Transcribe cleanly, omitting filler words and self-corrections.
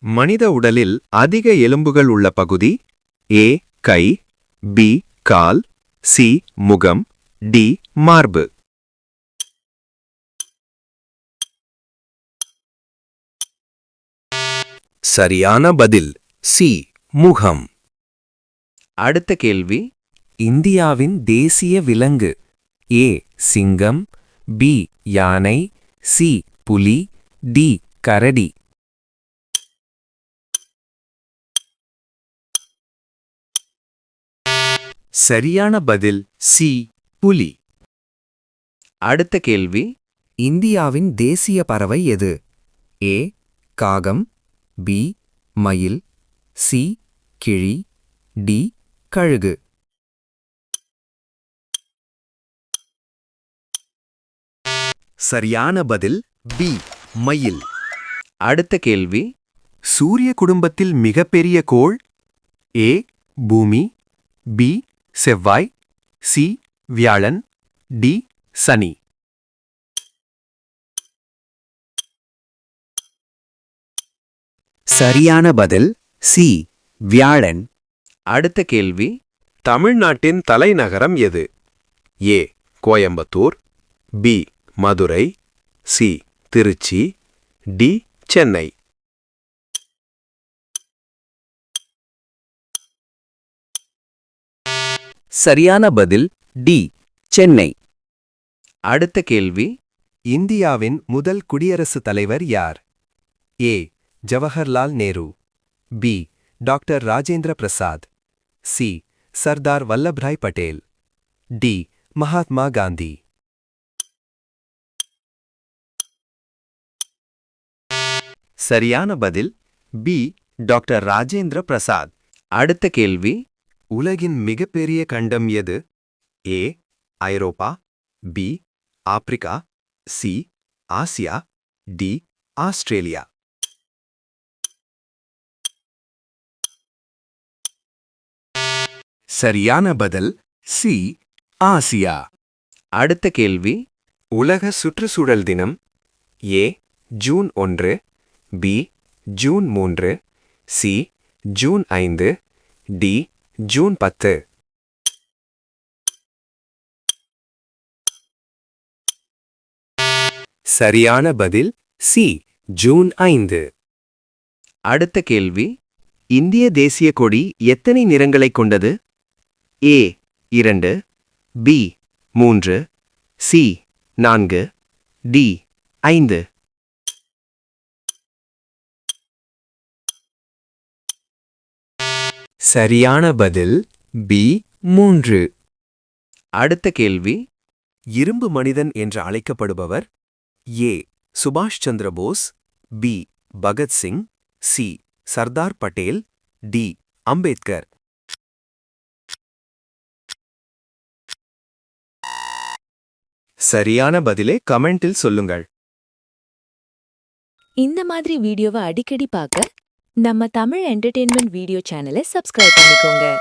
மனித உடலில் அதிக எலும்புகள் உள்ள பகுதி ஏ கை, பி கால், சி முகம், டி மார்பு. சரியான பதில் சி முகம். அடுத்த கேள்வி, இந்தியாவின் தேசிய விலங்கு ஏ சிங்கம், பி யானை, சி புலி, டி கரடி. சரியான பதில் சி புலி. அடுத்த கேள்வி, இந்தியாவின் தேசிய பறவை எது? ஏ காகம், பி மயில், சி கிளி, டி கழுகு. சரியான பதில் பி மயில். அடுத்த கேள்வி, சூரிய குடும்பத்தில் மிகப்பெரிய கோள் ஏ பூமி, பி செவ்வாய், சி வியாழன், டி சனி. சரியான பதில் சி வியாழன். அடுத்த கேள்வி, தமிழ்நாட்டின் தலைநகரம் எது? A Coimbatore, B Madurai, C Trichy, D Chennai. சரியான பதில் டி சென்னை. அடுத்த கேள்வி, இந்தியாவின் முதல் குடியரசுத் தலைவர் யார்? A Jawaharlal Nehru, B doctor Rajendra Prasad, C Sardar Vallabhbhai Patel, D Mahatma Gandhi. சரியான பதில் பி டாக்டர் ராஜேந்திர பிரசாத். அடுத்த கேள்வி, உலகின் மிகப்பெரிய கண்டம் எது? A Europe, B Africa, C Asia, D Australia. சரியான பதில் சி ஆசியா. அடுத்த கேள்வி, உலக சுற்றுச்சூழல் தினம் A June 1, B June 3, C June 5, D June 10. சரியான பதில் சி ஜூன் 5. அடுத்த கேள்வி, இந்திய தேசிய கொடி எத்தனை நிறங்களைக் கொண்டது? ஏ 2, பி 3, சி 4, டி 5. சரியான பதில் பி 3. அடுத்த கேள்வி, இரும்பு மனிதன் என்று அழைக்கப்படுபவர் ஏ சுபாஷ் Chandra Bose, B Bhagat Singh, C Sardar Patel, D Ambedkar. சரியான பதிலை கமெண்டில் சொல்லுங்கள். இந்த மாதிரி வீடியோவை அடிக்கடி பார்க்க நம்ம தமிழ் என்டர்டெயின்மெண்ட் வீடியோ சேனலை சப்ஸ்கிரைப் பண்ணிக்கோங்க.